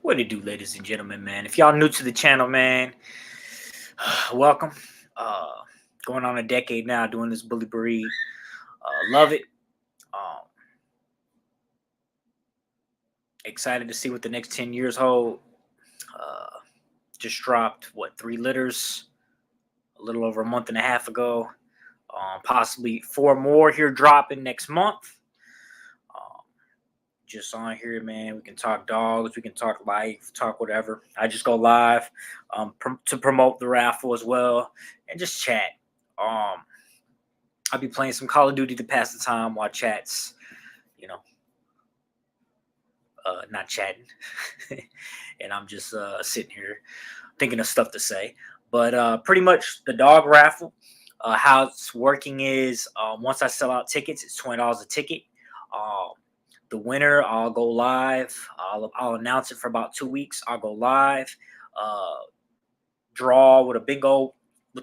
What it do, ladies and gentlemen, man? If y'all new to the channel, man, welcome. Uh, Going on a decade now doing this bully breed. Love it. Um, Excited to see what the next 10 years hold. Uh, just dropped, what, 3 litters a little over a month and a half ago. Possibly 4 more here dropping next month. Um, just on here, man. We can talk dogs, we can talk life, talk whatever. I just go live to promote the raffle as well and just chat. Um, I'll be playing some Call of Duty to pass the time while chats, you know, not chatting. And I'm just sitting here thinking of stuff to say. But pretty much the dog raffle, how it's working is once I sell out tickets, it's $20 a ticket. Um, the winner, I'll go live. I'll announce it for about 2 weeks. I'll go live, uh, draw with the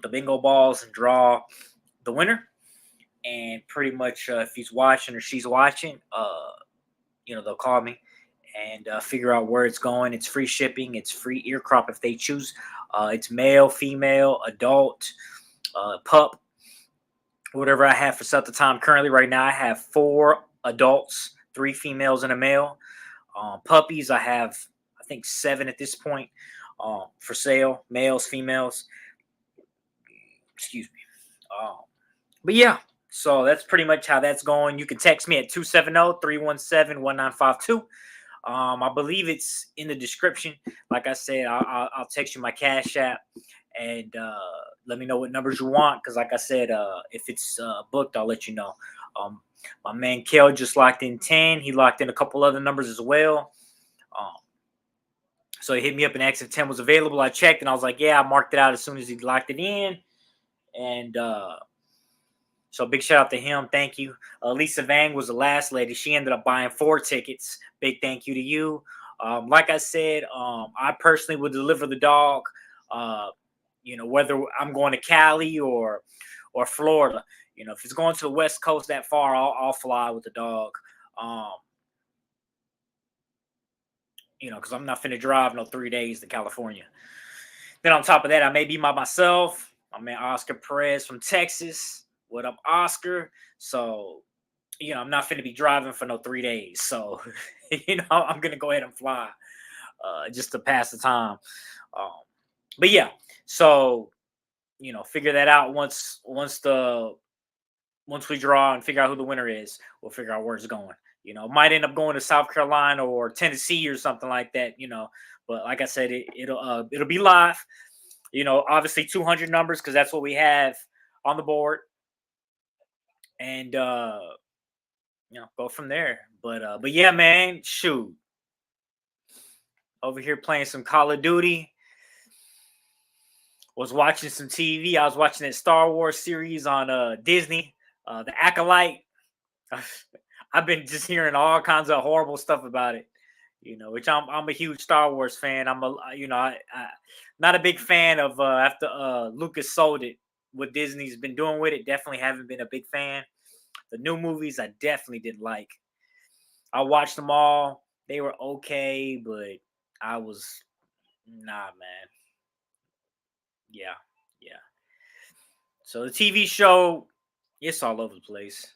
bingo balls and draw the winner. And pretty much if he's watching or she's watching, they'll call me and figure out where it's going. It's free shipping. It's free ear crop if they choose. It's male, female, adult, pup, whatever I have for sale at the time. Currently, right now, I have 4 adults, 3 females, and a male. Puppies, I have, I think, 7 at this point for sale, males, females. Excuse me. But yeah, so that's pretty much how that's going. You can text me at 270-317-1952. I believe it's in the description. Like I said, I'll text you my Cash App and let me know what numbers you want. Because like I said, if it's booked, I'll let you know. My man Kel just locked in 10. He locked in a couple other numbers as well. So he hit me up and asked if 10 was available. I checked and I was like, yeah, I marked it out as soon as he locked it in. And so big shout out to him. Thank you. Lisa Vang was the last lady. She ended up buying 4 tickets. Big thank you to you. Like I said, I personally would deliver the dog. Whether I'm going to Cali or Florida. If it's going to the West Coast that far, I'll fly with the dog. Because I'm not finna drive no 3 days to California. Then on top of that, I may be by myself. My man Oscar Perez from Texas. What up, Oscar? So, I'm not finna be driving for no 3 days. So, I'm gonna go ahead and fly, just to pass the time. But yeah, so figure that out once we draw and figure out who the winner is. We'll figure out where it's going. Might end up going to South Carolina or Tennessee or something like that. But like I said, it'll be live. Obviously 200 numbers because that's what we have on the board. And go from there. But yeah, man, shoot. Over here playing some Call of Duty. Was watching some TV. I was watching that Star Wars series on Disney, The Acolyte. I've been just hearing all kinds of horrible stuff about it. Which I'm a huge Star Wars fan. I not a big fan of after Lucas sold it. What Disney's been doing with it, definitely haven't been a big fan. The new movies I definitely didn't like. I watched them all. They were okay, but I was nah, man. Yeah, yeah. So the TV show, it's all over the place.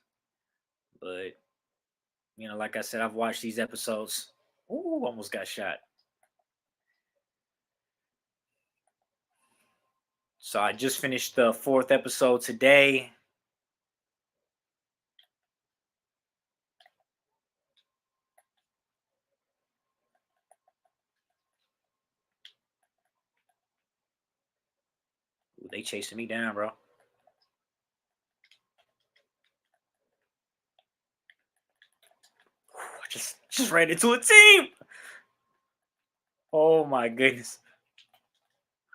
But like I said, I've watched these episodes. Ooh, almost got shot. So I just finished the 4th episode today. Ooh, they chasing me down, bro. Just ran into a team. Oh my goodness.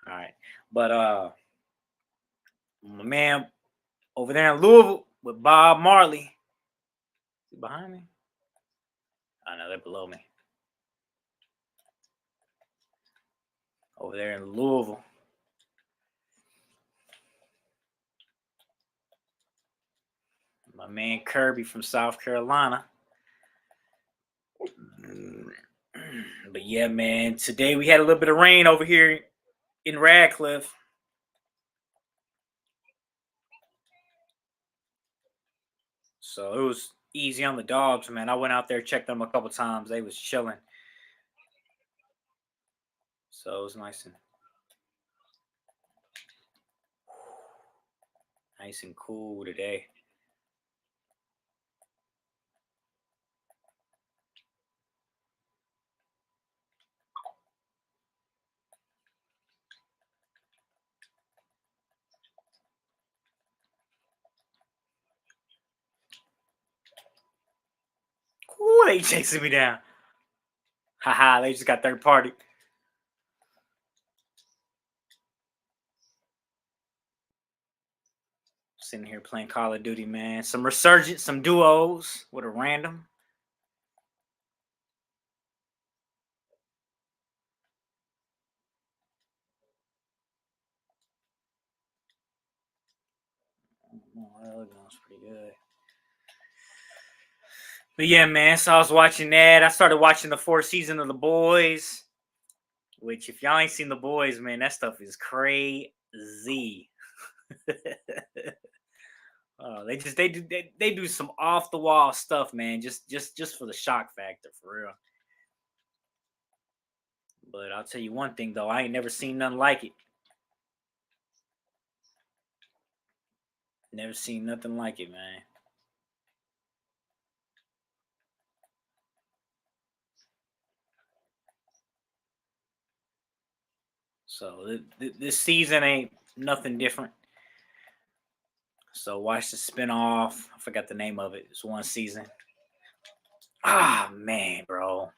All right. But my man over there in Louisville with Bob Marley. Is he behind me? I know they're below me. Over there in Louisville. My man Kirby from South Carolina. But yeah, man, today we had a little bit of rain over here in Radcliffe. So it was easy on the dogs, man. I went out there, checked them a couple times. They was chilling. So it was nice and cool today. Ooh, they chasing me down. Haha, they just got third party. Sitting here playing Call of Duty, man. Some resurgence, some duos with a random. Oh, that other one's pretty good. But yeah, man. So I was watching that. I started watching the fourth season of The Boys. Which, if y'all ain't seen The Boys, man, that stuff is crazy. They do some off the wall stuff, man. Just for the shock factor, for real. But I'll tell you one thing though, I ain't never seen nothing like it. Never seen nothing like it, man. So this season ain't nothing different. So watch the spinoff. I forgot the name of it. It's one season. Ah man, bro.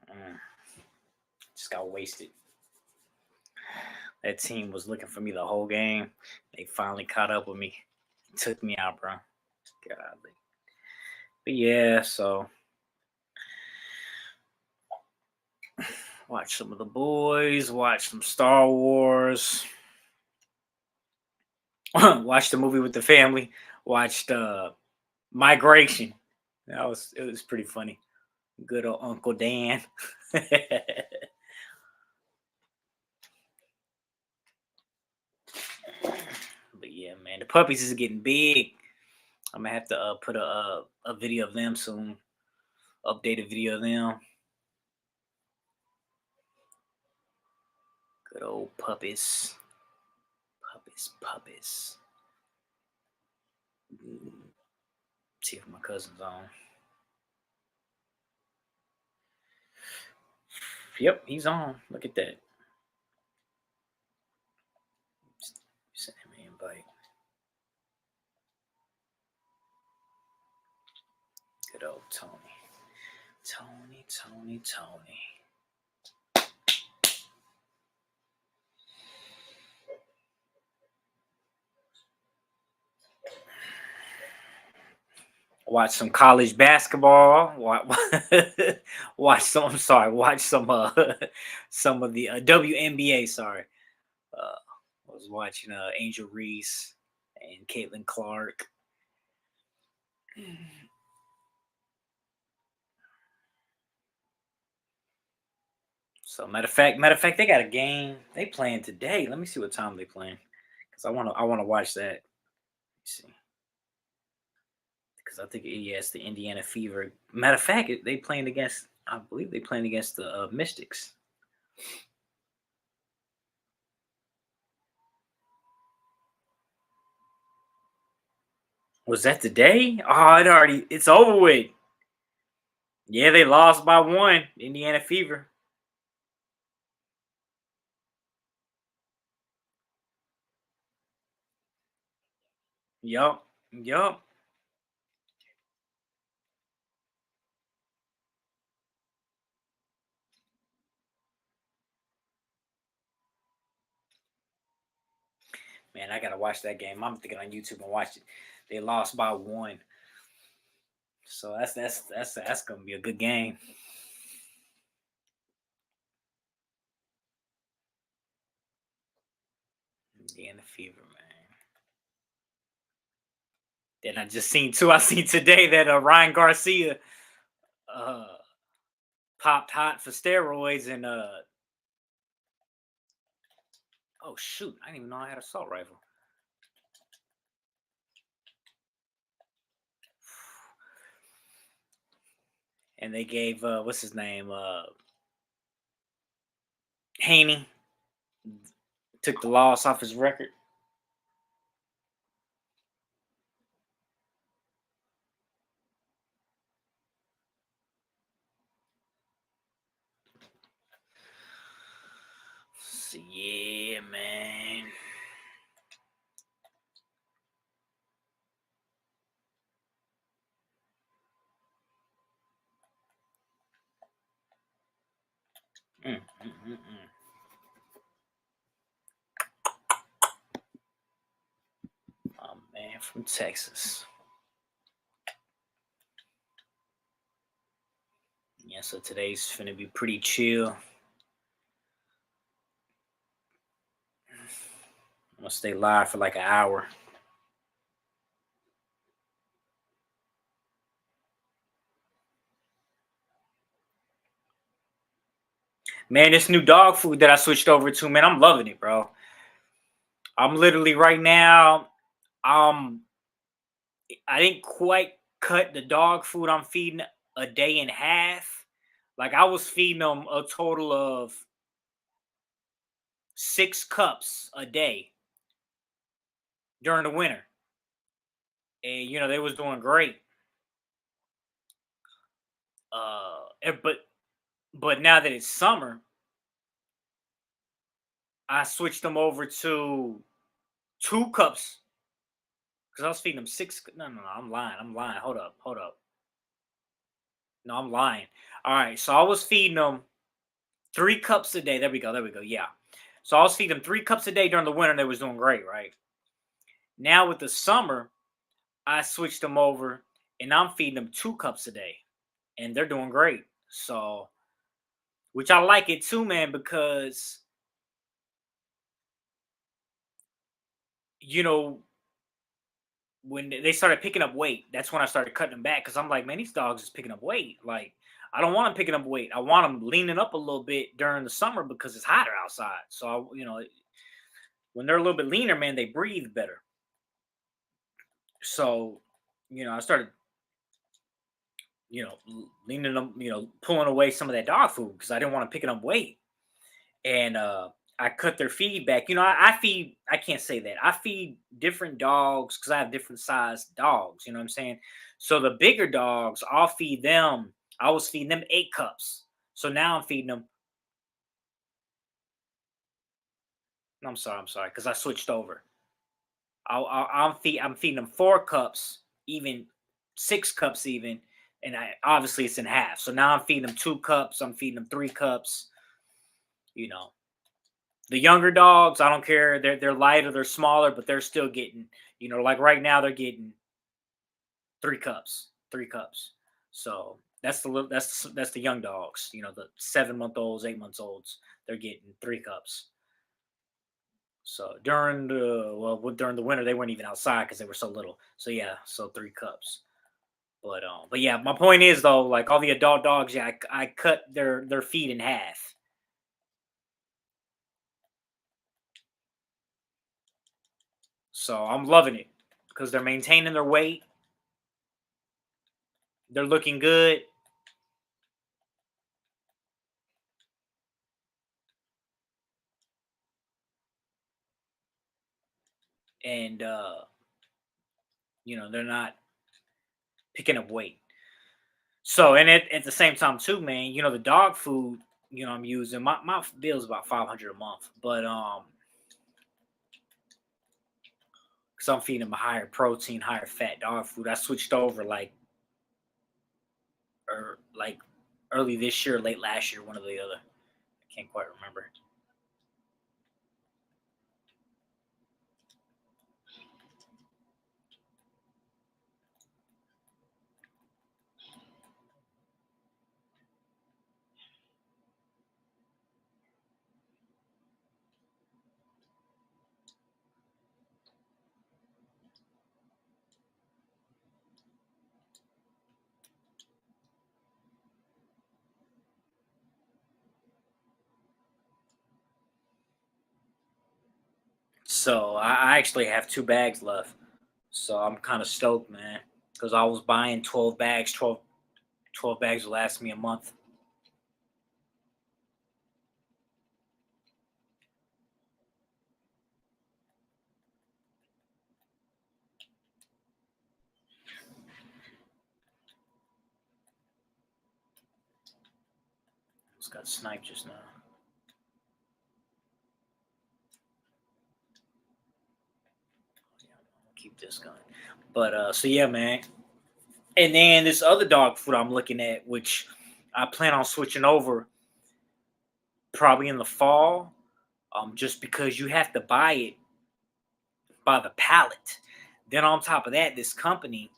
Mm, just got wasted. That team was looking for me the whole game. They finally caught up with me. Took me out, bro. Godly. But yeah, so watch some of the boys, watch some Star Wars, watch the movie with the family, watched Migration. It was pretty funny. Good old Uncle Dan. But yeah, man, the puppies is getting big. I'm gonna have to put a video of them soon. Updated video of them. Good old puppies. Puppies. See if my cousin's on. Yep, he's on. Look at that. Send him an invite. Good old Tony. Tony. Watch some college basketball. Watch some. I'm sorry. Watch some. Some of the WNBA. Sorry. I was watching Angel Reese and Caitlin Clark. So matter of fact, they got a game. They playing today. Let me see what time they playing, because I wanna watch that. Let me see, because I think yeah, it's the Indiana Fever. Matter of fact, they playing against. I believe they playing against the Mystics. Was that today? Oh, it's over with. Yeah, they lost by one. Indiana Fever. Yup. Yup. Man, I gotta watch that game. I'm thinking on YouTube and watch it. They lost by one. So that's gonna be a good game. Indiana Fever, man. Then I just seen too. I seen today that Ryan Garcia uh popped hot for steroids and oh shoot, I didn't even know I had an assault rifle. And they gave what's his name Haney took the loss off his record. So, yeah, man. Mm, mm, mm, mm. Oh man, from Texas. Yeah, so today's gonna be pretty chill. I'm gonna stay live for like an hour. Man, this new dog food that I switched over to, man, I'm loving it, bro. I'm literally right now. Um, I didn't quite cut the dog food I'm feeding a day in half. Like I was feeding them a total of 6 cups a day during the winter, and they was doing great. But now that it's summer, I switched them over to 2 cups because I was feeding them six. No, no, no, I'm lying. I'm lying. Hold up, hold up. No, I'm lying. All right, so I was feeding them 3 cups a day. There we go. There we go. Yeah. So I was feeding them 3 cups a day during the winter. And they was doing great, right? Now with the summer, I switched them over, and I'm feeding them 2 cups a day, and they're doing great. So, which I like it too, man, because you know when they started picking up weight, that's when I started cutting them back because I'm like, man, these dogs is picking up weight. Like, I don't want them picking up weight. I want them leaning up a little bit during the summer because it's hotter outside. So, when they're a little bit leaner, man, they breathe better. So, I started, leaning them, pulling away some of that dog food because I didn't want to picking up weight. And I cut their feed back. I feed. I can't say that. I feed different dogs because I have different sized dogs. You know what I'm saying? So the bigger dogs, I'll feed them. I was feeding them 8 cups. So now I'm feeding them. No, I'm sorry, because I switched over. I'm feeding them 4 cups, even 6 cups, even, and I obviously it's in half. So now I'm feeding them 2 cups. I'm feeding them 3 cups. You know, the younger dogs, I don't care. They're lighter, they're smaller, but they're still getting. Like right now they're getting 3 cups, 3 cups. So that's the young dogs. The 7 month olds, 8 months olds. They're getting 3 cups. So during the winter they weren't even outside because they were so little. So yeah, so 3 cups. But yeah, my point is though, like all the adult dogs, yeah, I cut their feet in half. So I'm loving it because they're maintaining their weight. They're looking good. And they're not picking up weight. So and at the same time too, man, the dog food, I'm using my bill is about 500 a month, but because I'm feeding them a higher protein, higher fat dog food. I switched over like early this year, late last year, one or the other. I can't quite remember. So I actually have 2 bags left. So I'm kind of stoked, man, because I was buying 12 bags. 12 bags will last me a month. Just got sniped just now. Yeah, I'll keep this going. But so yeah, man. And then this other dog food I'm looking at, which I plan on switching over probably in the fall, just because you have to buy it by the pallet. Then on top of that, this company,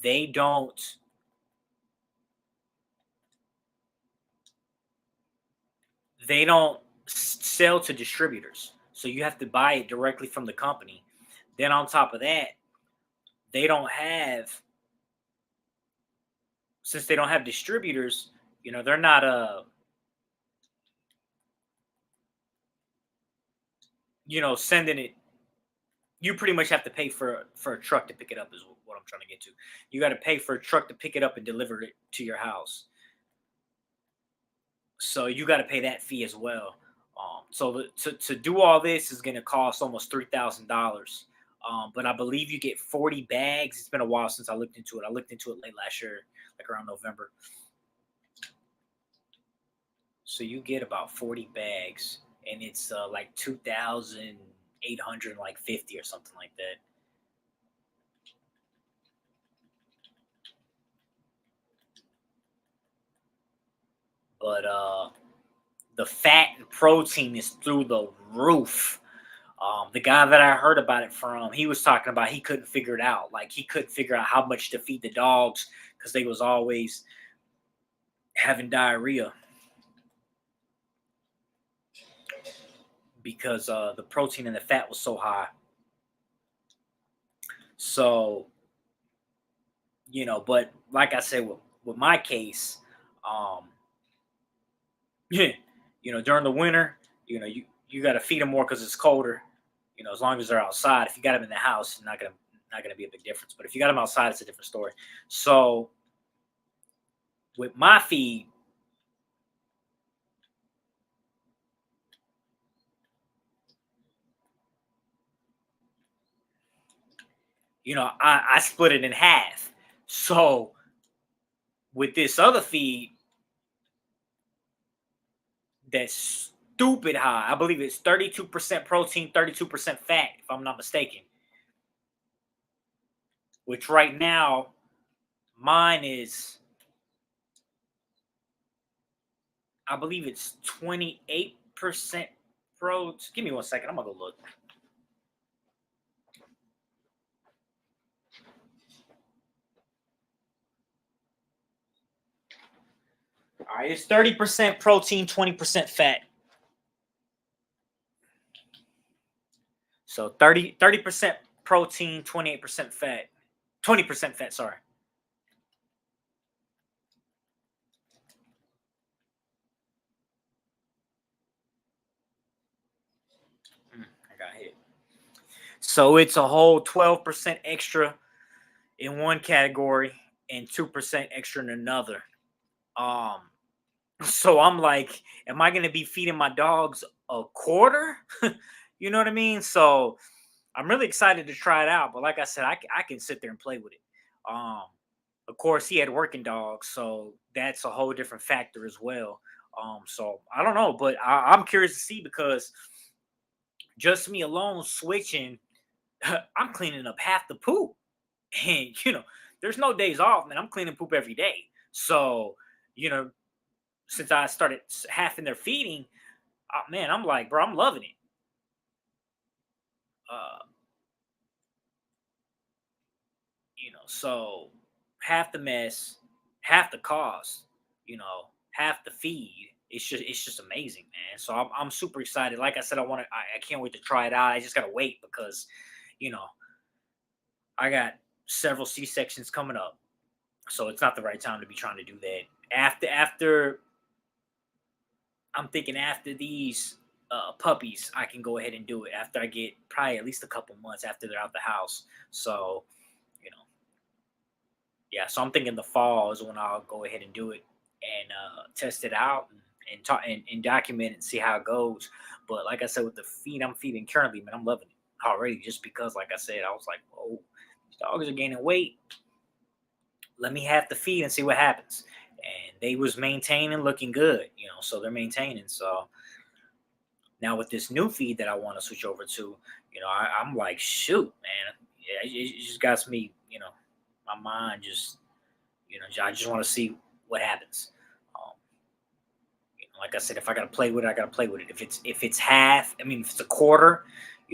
they don't they don't sell to distributors. So you have to buy it directly from the company. Then on top of that, they don't have since they don't have distributors, they're not sending it. You pretty much have to pay for a truck to pick it up is what I'm trying to get to. You got to pay for a truck to pick it up and deliver it to your house. So you got to pay that fee as well. To do all this is going to cost almost $3,000. But I believe you get 40 bags. It's been a while since I looked into it. I looked into it late last year, like around November. So you get about 40 bags, and it's like 2,800 like 50 or something like that. But the fat and protein is through the roof. The guy that I heard about it from, he was talking about he couldn't figure it out. Like he couldn't figure out how much to feed the dogs because they was always having diarrhea because the protein and the fat was so high. So but like I said, with my case, um, during the winter, you got to feed them more because it's colder. As long as they're outside. If you got them in the house, it's not gonna be a big difference. But if you got them outside, it's a different story. So with my feed, I split it in half. So with this other feed, that's stupid high. I believe it's 32% protein, 32% fat, if I'm not mistaken. Which right now, mine is, I believe it's 28% pro. Give me 1 second. I'm gonna go look. All right, it's 30% protein, 20% fat. So 30% protein, 28% fat. 20% fat, sorry. I got hit. So it's a whole 12% extra in one category and 2% extra in another. Um, so I'm like, am I gonna be feeding my dogs a quarter? You know what I mean? So I'm really excited to try it out. But like I said, I can sit there and play with it. Um, of course, he had working dogs, so that's a whole different factor as well. So I don't know, but I'm curious to see because just me alone switching, I'm cleaning up half the poop, and there's no days off, man. I'm cleaning poop every day. So you know, since I started half in their feeding, man, I'm like, bro, I'm loving it. Uh, so half the mess, half the cost, half the feed. It's just amazing, man. So I'm super excited. Like I said, I can't wait to try it out. I just gotta wait because, you know, I got several C sections coming up, so it's not the right time to be trying to do that. After I'm thinking after these, puppies, I can go ahead and do it after I get probably at least a couple months after they're out the house. So, you know, yeah. So I'm thinking the fall is when I'll go ahead and do it and test it out and talk and document it and see how it goes. But like I said, with the feed I'm feeding currently, man, I'm loving it already. Just because, like I said, I was like, oh, these dogs are gaining weight. Let me have the feed and see what happens. And they was maintaining, looking good, so they're maintaining. So now with this new feed that I want to switch over to, I'm like, shoot, man, yeah, it just got me, my mind just, I just want to see what happens. Um, like I said, if I gotta play with it, I gotta play with it. If it's half, I mean, if it's a quarter,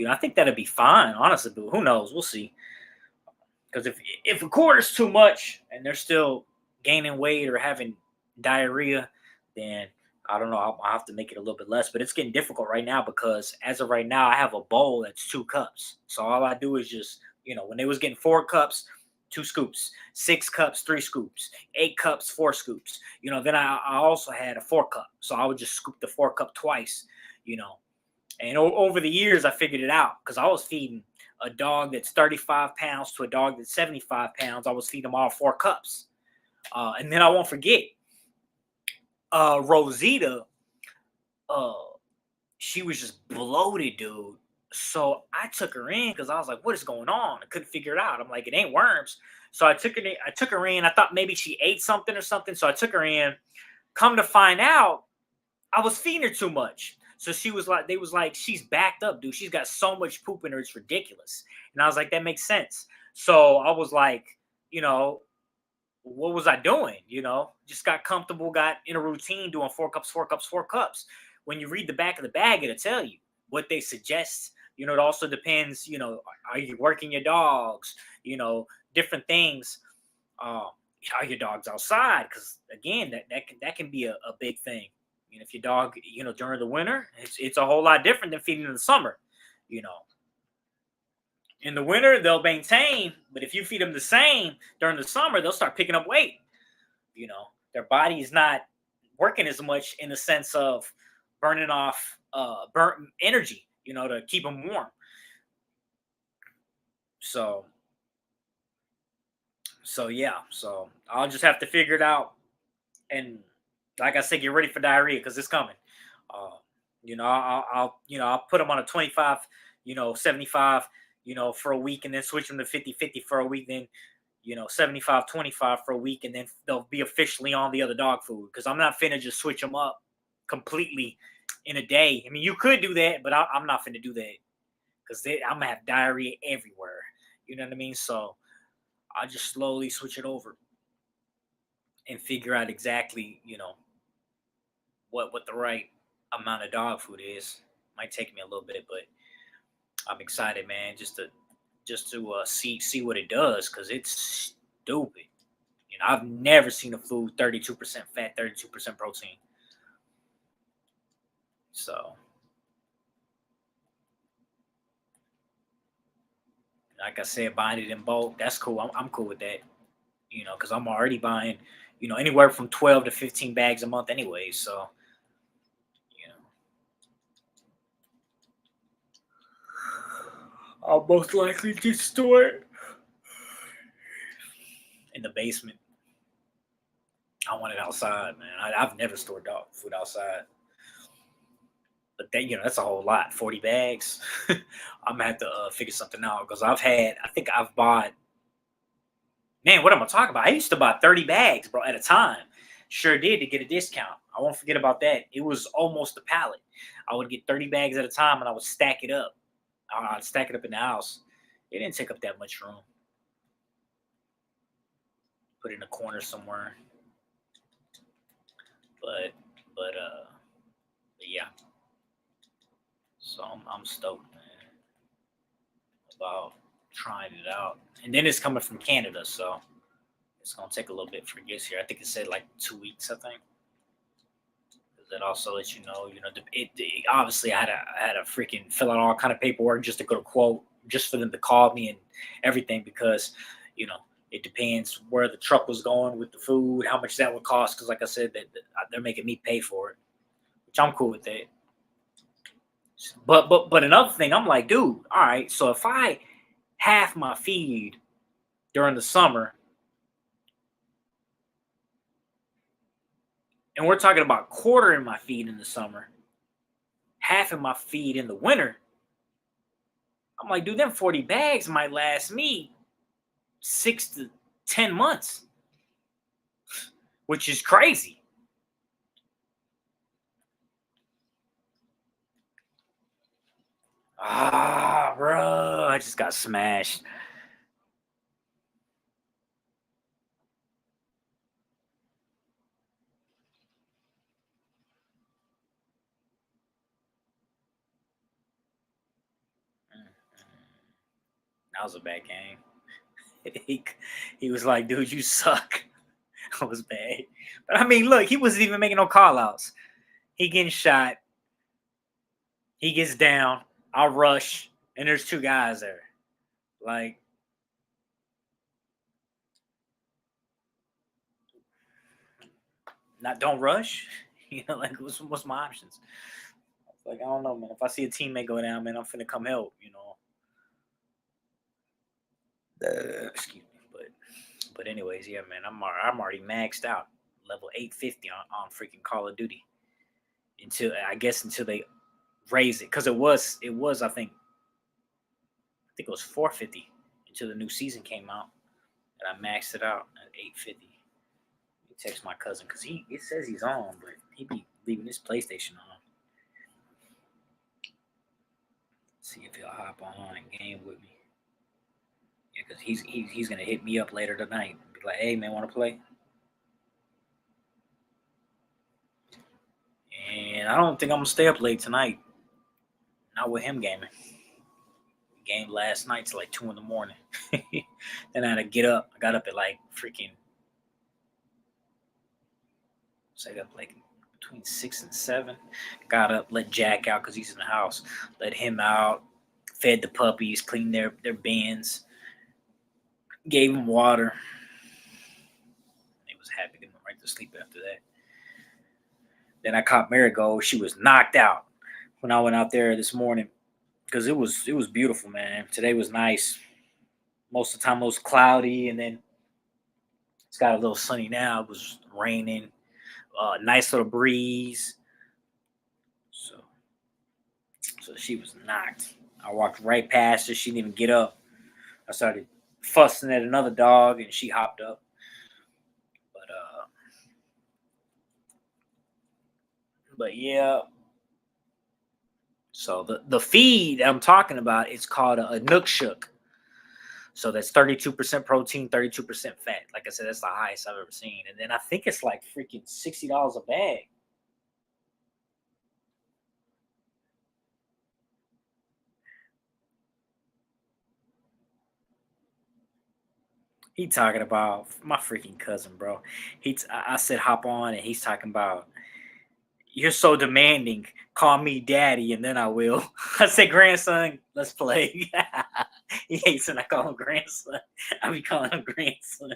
I think that'd be fine, honestly. But who knows? We'll see. Because if a quarter's too much and they're still gaining weight or having diarrhea, then I don't know. I'll have to make it a little bit less. But it's getting difficult right now because as of right now, I have a bowl that's 2 cups. So all I do is just, when they was getting 4 cups, 2 scoops, 6 cups, 3 scoops, 8 cups, 4 scoops. Then I also had a 4 cup. So I would just scoop the 4 cup twice, you know. And over the years, I figured it out because I was feeding a dog that's 35 pounds to a dog that's 75 pounds. I was feeding them all 4 cups. And then I won't forget, Rosita, uh, she was just bloated, dude. So I took her in because I was like, what is going on? I couldn't figure it out. I'm like, it ain't worms. So I took her in. I thought maybe she ate something or something. So I took her in. Come to find out, I was feeding her too much. So they was like, she's backed up, dude. She's got so much poop in her, it's ridiculous. And I was like, that makes sense. So I was like, you know, what was I doing? Just got comfortable, got in a routine doing 4 cups, 4 cups, 4 cups. When you read the back of the bag, it'll tell you what they suggest. It also depends, are you working your dogs? Different things. Um, are your dogs outside? Because again, that can be a big thing. If your dog, during the winter, it's a whole lot different than feeding in the summer. You know, in the winter they'll maintain, but if you feed them the same during the summer, they'll start picking up weight. Their body is not working as much in the sense of burning off burnt energy, to keep them warm. So yeah, so I'll just have to figure it out. And like I said, get ready for diarrhea because it's coming. Uh, I'll put them on a 25, 75, for a week, and then switch them to 50-50 for a week. Then 75-25 for a week, and then they'll be officially on the other dog food because I'm not finna just switch them up completely in a day. I mean, you could do that, but I'm not finna do that because I'm gonna have diarrhea everywhere. You know what I mean? So I'll just slowly switch it over and figure out exactly, what the right amount of dog food is. Might take me a little bit, but I'm excited, man, just to see what it does because it's stupid. I've never seen a food 32% fat, 32% protein. So, like I said, buying it in bulk, that's cool. I'm cool with that. Because I'm already buying, anywhere from 12 to 15 bags a month anyway. So, you know, I'll most likely just store it in the basement. I want it outside, man. I've never stored dog food outside. But then, that's a whole lot. 40 bags. I'm gonna have to figure something out because I think I've bought, man, what am I talking about? I used to buy 30 bags, bro, at a time. Sure did to get a discount. I won't forget about that. It was almost a pallet. I would get 30 bags at a time and I would stack it up. I'd stack it up in the house. It didn't take up that much room. Put it in a corner somewhere. But but yeah. So I'm stoked, man, about trying it out. And then it's coming from Canada, so it's gonna take a little bit for it gets here. I think it said like 2 weeks. I think. That also lets obviously I had a freaking fill out all kind of paperwork just to go to quote, just for them to call me and everything because you know it depends where the truck was going with the food, how much that would cost. Because like I said, that they're making me pay for it, which I'm cool with that. But another thing, I'm like, dude, all right. So if I half my feed during the summer, and we're talking about quartering my feed in the summer, half of my feed in the winter, I'm like, dude, them 40 bags might last me 6 to 10 months, which is crazy. Ah, bro, I just got smashed. Mm, That was a bad game. he, he was like, dude, you suck. That was bad. But I mean, look, he wasn't even making no call outs. He getting shot. He gets down. I rush, and there's two guys there. Like, not don't rush. Like what's my options? Like I don't know, man. If I see a teammate go down, man, I'm finna come help. Excuse me, but anyways, yeah, man. I'm already maxed out, level 850 on freaking Call of Duty. Until I guess until they raise it, because it was I think it was 450 until the new season came out, and I maxed it out at 850. Text my cousin because it says he's on, but he be leaving his PlayStation on. See if he'll hop on and game with me. Yeah, because he's gonna hit me up later tonight. Be like, hey man, want to play? And I don't think I'm gonna stay up late tonight. Not with him gaming. Game last night till like 2 in the morning. Then I had to get up. I got up at like freaking. So I got up like between 6 and 7. Got up, let Jack out because he's in the house. Let him out. Fed the puppies, cleaned their bins, gave him water. He was happy to went right to sleep after that. Then I caught Marigold. She was knocked out when I went out there this morning because it was beautiful, man. Today was nice. Most of the time it was cloudy, and then it's got a little sunny now. It was raining. Nice little breeze. So so she was knocked. I walked right past her. She didn't even get up. I started fussing at another dog, and she hopped up. But yeah, so the feed I'm talking about is called a Nook Shook. So that's 32% protein, 32% fat. Like I said, that's the highest I've ever seen. And then I think it's like freaking $60 a bag. He talking about my freaking cousin, bro. I said hop on, and he's talking about you're so demanding. Call me daddy, and then I will. I said grandson, let's play. He hates when I call him grandson. I be calling him grandson.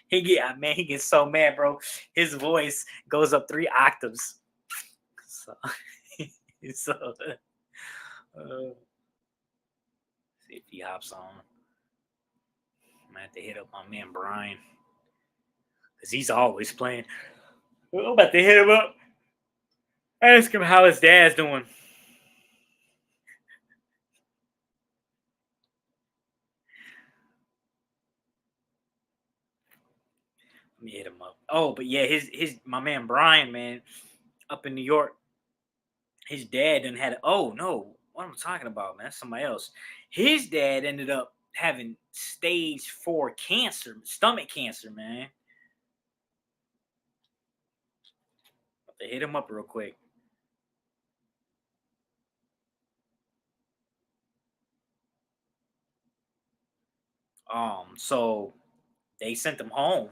He gets so mad, bro. His voice goes up 3 octaves. So, so see if he hops on. I'm gonna have to hit up my man Brian because he's always playing. I'm about to hit him up. Ask him how his dad's doing. Let me hit him up. Oh, but yeah, his my man Brian, man, up in New York, his dad didn't had. Oh no, what am I talking about, man? That's somebody else. His dad ended up having stage 4 cancer, stomach cancer, man. Have to hit him up real quick. So they sent him home.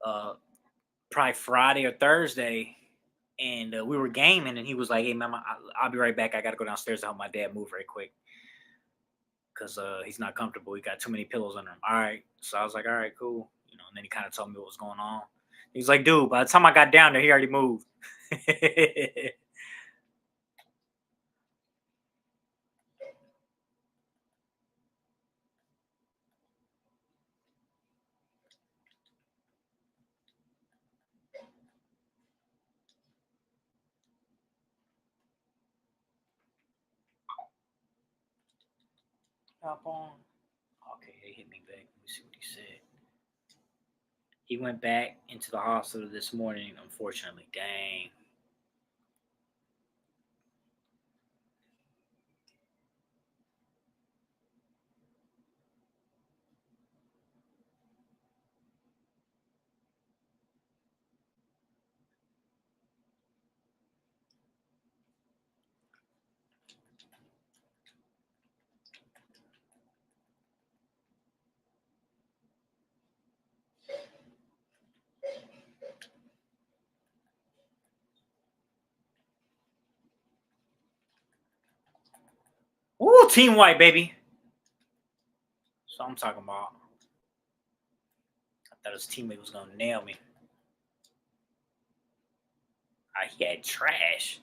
Uh, Probably Friday or Thursday, and we were gaming, and he was like, "Hey, man, I'll be right back. I got to go downstairs to help my dad move very quick because he's not comfortable. He got too many pillows under him." All right, so I was like, "All right, cool." And then he kind of told me what was going on. He's like, "Dude, by the time I got down there, he already moved." Hop on. Okay, they hit me back. Let me see what he said. He went back into the hospital this morning, unfortunately. Dang. Ooh, Team White, baby. So I'm talking about. I thought his teammate was gonna nail me. He had trash.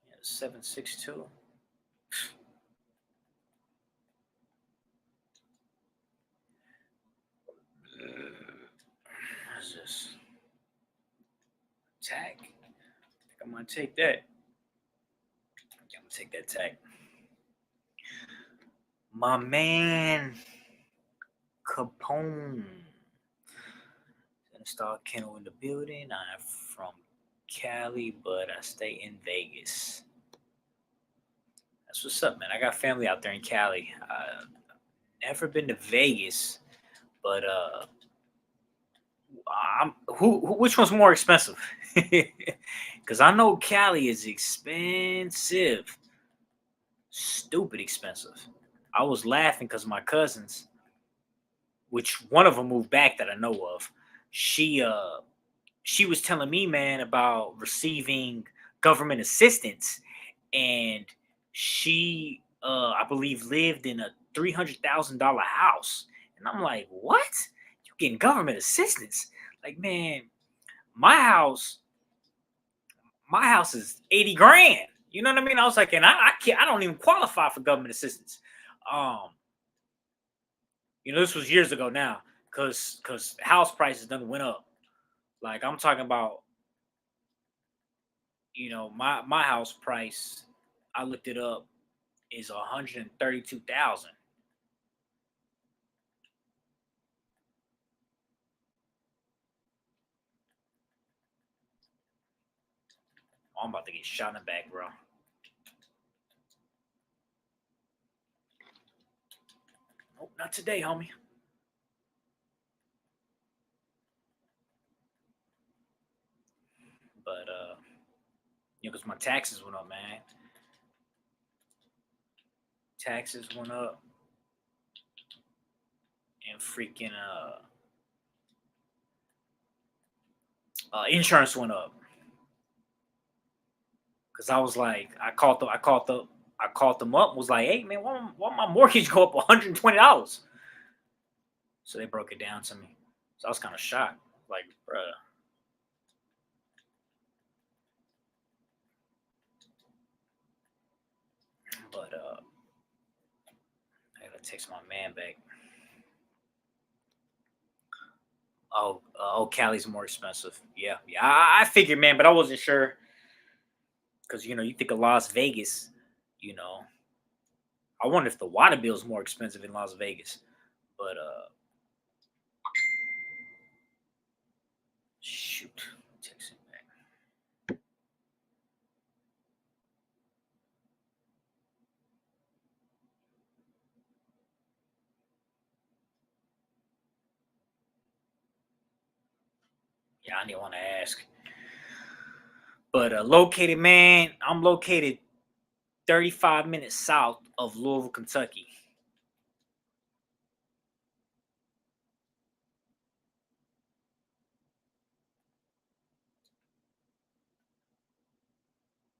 Yeah, 762. What is this? Tag. I think I'm gonna take that. I'm gonna take that tag. My man Capone. Install kennel in the building. I'm from Cali, but I stay in Vegas. That's what's up, man. I got family out there in Cali. Never been to Vegas, but which one's more expensive? Because I know Cali is expensive, stupid expensive. I was laughing because my cousins, which one of them moved back that I know of, she uh she was telling me, man, about receiving government assistance, and she, I believe, lived in a $300,000 house, and I'm like, what? You getting government assistance? Like, man, my house, my house is 80 grand. You know what I mean? I was like, and I can't, I don't even qualify for government assistance. Um, this was years ago now, cause house prices done went up. Like I'm talking about, my house price, I looked it up, is 132,000. I'm about to get shot in the back, bro. Nope, not today, homie. But because my taxes went up, man. Taxes went up, and freaking insurance went up. Cause I was like, I called them up. Was like, hey man, why my mortgage go up $120? So they broke it down to me. So I was kind of shocked. Like, bruh. But I gotta text my man back. Oh, Cali's more expensive. Yeah, yeah. I figured, man, but I wasn't sure because you think of Las Vegas. You know, I wonder if the water bill is more expensive in Las Vegas. But shoot, text him back. Yeah, I didn't want to ask. But located, man, I'm located 35 minutes south of Louisville, Kentucky.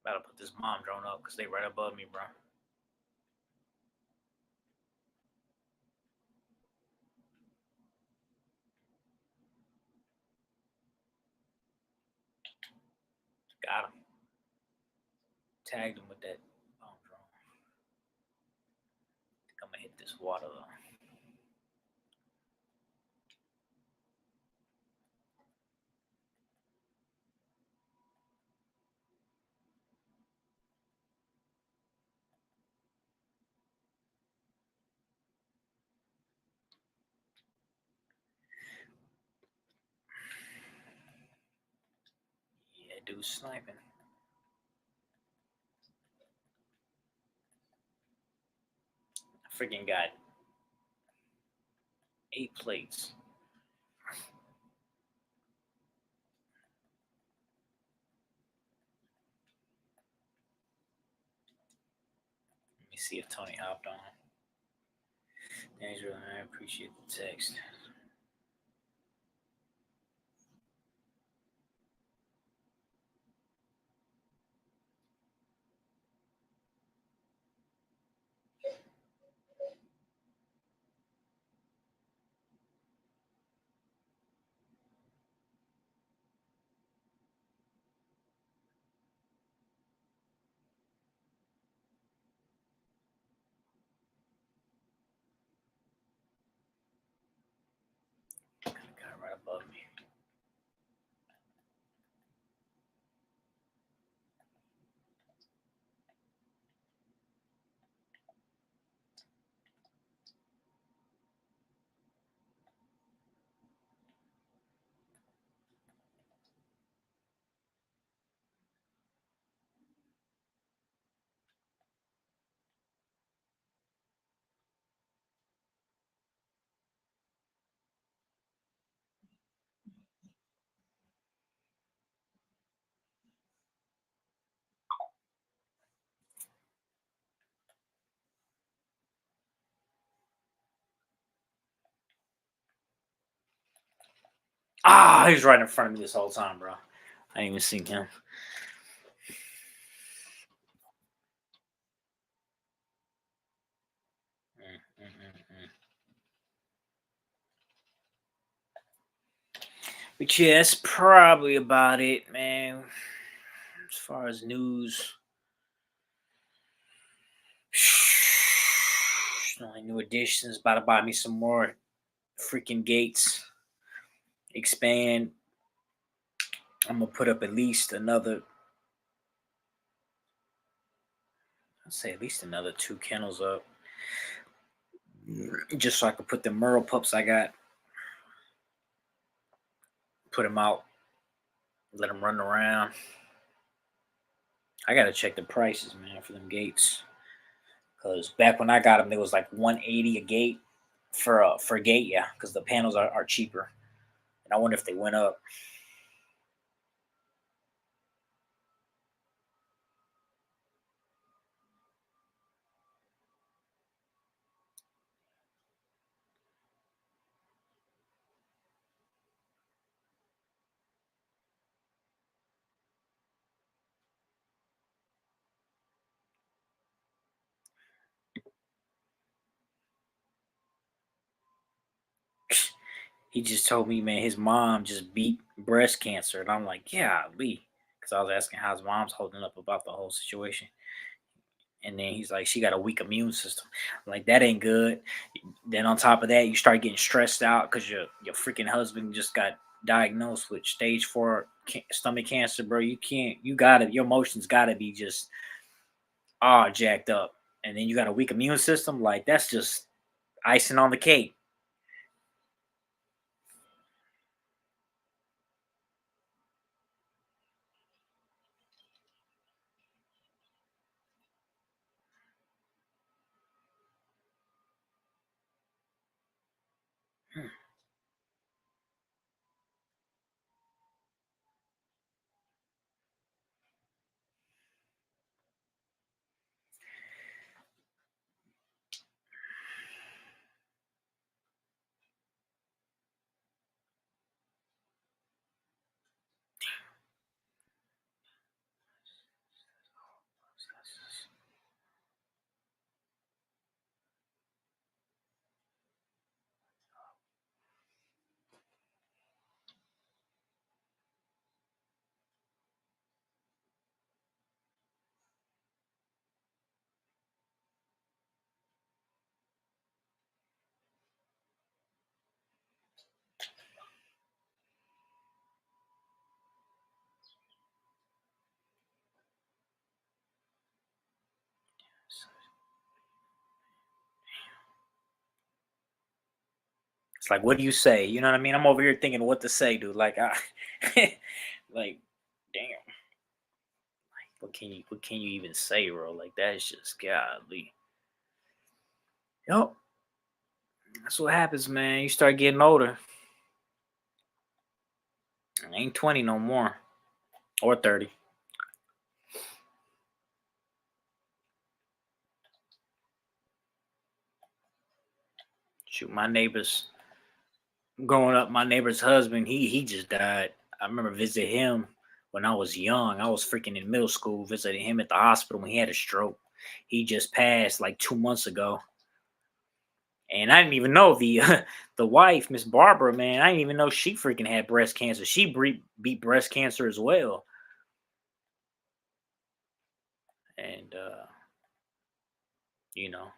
Gotta put this mom drone up because they right above me, bro. Got him. Tagged him with that bomb drone. I think I'm gonna hit this water though. That dude's sniping. I freaking got 8 plates. Let me see if Tony hopped on. Thanks, really, I appreciate the text. Got it right above me. Ah, he was right in front of me this whole time, bro. I didn't even see him. But yeah, that's probably about it, man. As far as news, only new additions. About to buy me some more freaking gates. Expand. I'm gonna put up at least another. I'd say at least another 2 kennels up, just so I can put the Merle pups I got. Put them out. Let them run around. I gotta check the prices, man, for them gates. Cause back when I got them, it was like 180 a gate for a gate, yeah. Cause the panels are cheaper, and I wonder if they went up. He just told me, man, his mom just beat breast cancer, and I'm like, yeah, Lee, because I was asking how his mom's holding up about the whole situation. And then he's like, she got a weak immune system. I'm like, that ain't good. Then on top of that, you start getting stressed out because your freaking husband just got diagnosed with stage 4 stomach cancer, bro. You can't. You gotta. Your emotions gotta be just jacked up. And then you got a weak immune system. Like that's just icing on the cake. Hmm. It's like, what do you say? You know what I mean? I'm over here thinking what to say, dude. Like, like Damn. What can you even say, bro? Like that's just godly. Yup. That's what happens, man. You start getting older. I ain't 20 no more. Or 30. Shoot, my neighbors growing up, my neighbor's husband, he just died. I remember visiting him when I was young. I was freaking in middle school, visiting him at the hospital when he had a stroke. He just passed like 2 months ago. And I didn't even know the the wife, Miss Barbara, man. I didn't even know she freaking had breast cancer. She beat breast cancer as well. And you know,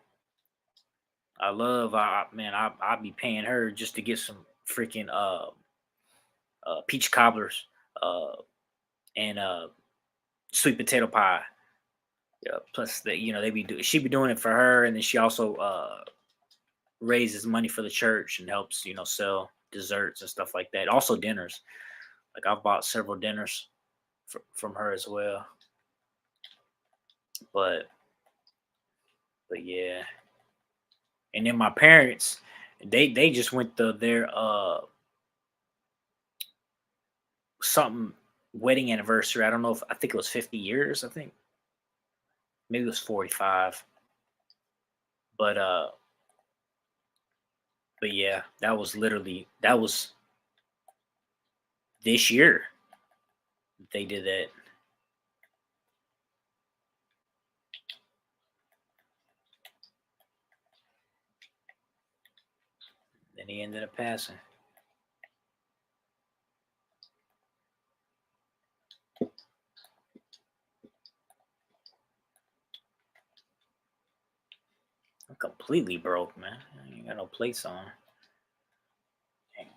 man, I'd be paying her just to get some freaking peach cobblers uh and sweet potato pie. Yeah, plus they be doing she be doing it for her, and then she also raises money for the church and helps sell desserts and stuff like that. Also dinners. Like I've bought several dinners from her as well. But but yeah, and then my parents, they just went to their something wedding anniversary. I don't know if I think it was 50 years. I think maybe it was 45. But but yeah, that was this year they did that. Then he ended up passing. I'm completely broke, man. I ain't got no plates on. Dang,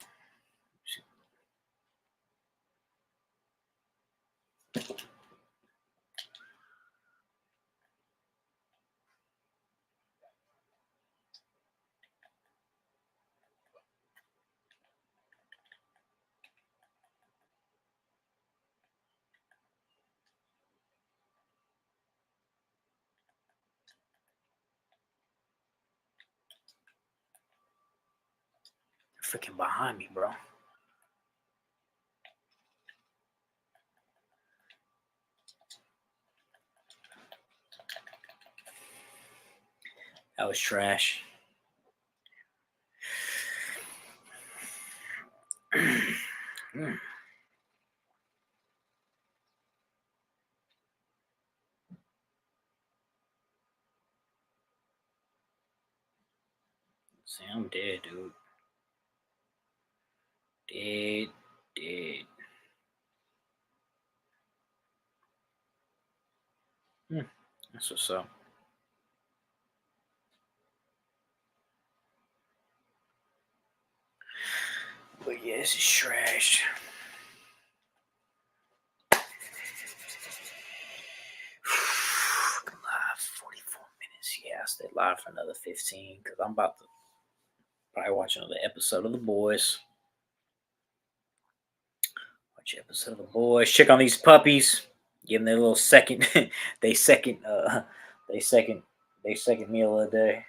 freaking behind me, bro. That was trash. Mm. See, I'm dead, dude. Dead, dead. Hmm. That's what's up. But yeah, this is trash. Live 44 minutes. Yeah, I stayed live for another 15 because I'm about to probably watch another episode of The Boys. Watch an episode of The Boys. Check on these puppies. Give them their little second, they second, they second, they second meal of the day.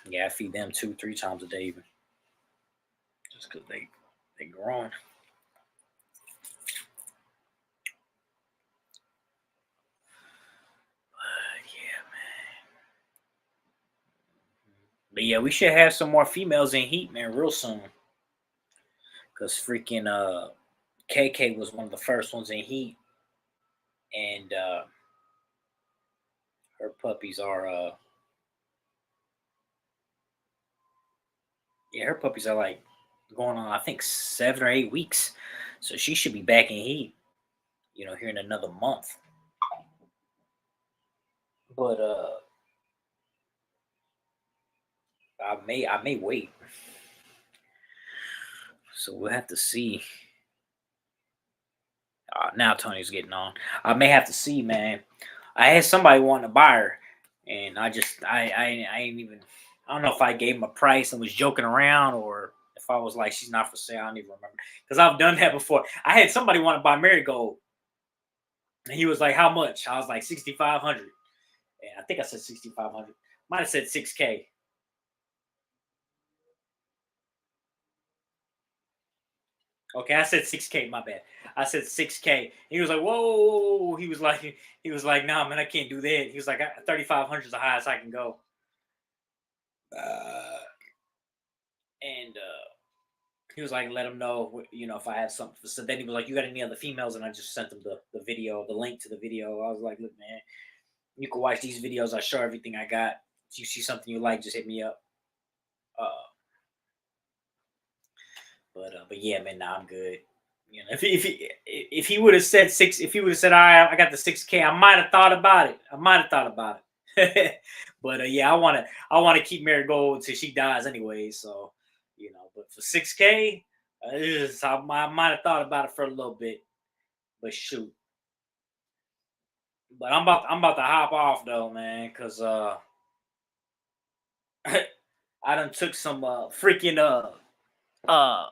Yeah, I feed them 2, 3 times a day, even just because they grown. Yeah, but yeah, we should have some more females in Heat, man, real soon. Cause freaking KK was one of the first ones in Heat, and her puppies are yeah, her puppies are like going on I think 7 or 8 weeks, so she should be back in Heat, here in another month. But I may wait, so we'll have to see. Now Tony's getting on. I may have to see, man. I had somebody wanting to buy her, and I ain't even. I don't know if I gave him a price and was joking around, or if if I was like, she's not for sale, I don't even remember because I've done that before. I had somebody want to buy marigold, and he was like, "How much?" I was like, 6,500. Yeah, I think I said 6,500. Might have said 6K. Okay, I said 6K. My bad. I said 6K. He was like, "Whoa!" He was like, "Nah, man, I can't do that." He was like, "3,500 is the highest I can go." Uh, and he was like, "Let him know, if I have something." So then he was like, "You got any other females?" And I just sent him the video, the link to the video. I was like, "Look, man, you can watch these videos. I show everything I got. If you see something you like, just hit me up." Uh, but yeah, man, nah, I'm good. If he would have said six, if he would have said, "All right, I got the 6K," I might have thought about it. I might have thought about it. But yeah, I want to keep Marigold until she dies anyway. So but for 6K, I might have thought about it for a little bit. But shoot, but I'm about to hop off though, man, because I done took some freaking uh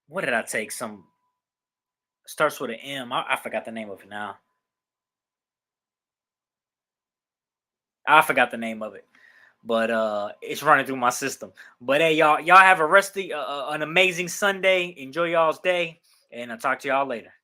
what did I take? Some starts with an M. I forgot the name of it now. I forgot the name of it. But it's running through my system. But hey, y'all have a an amazing Sunday. Enjoy y'all's day, and I'll talk to y'all later.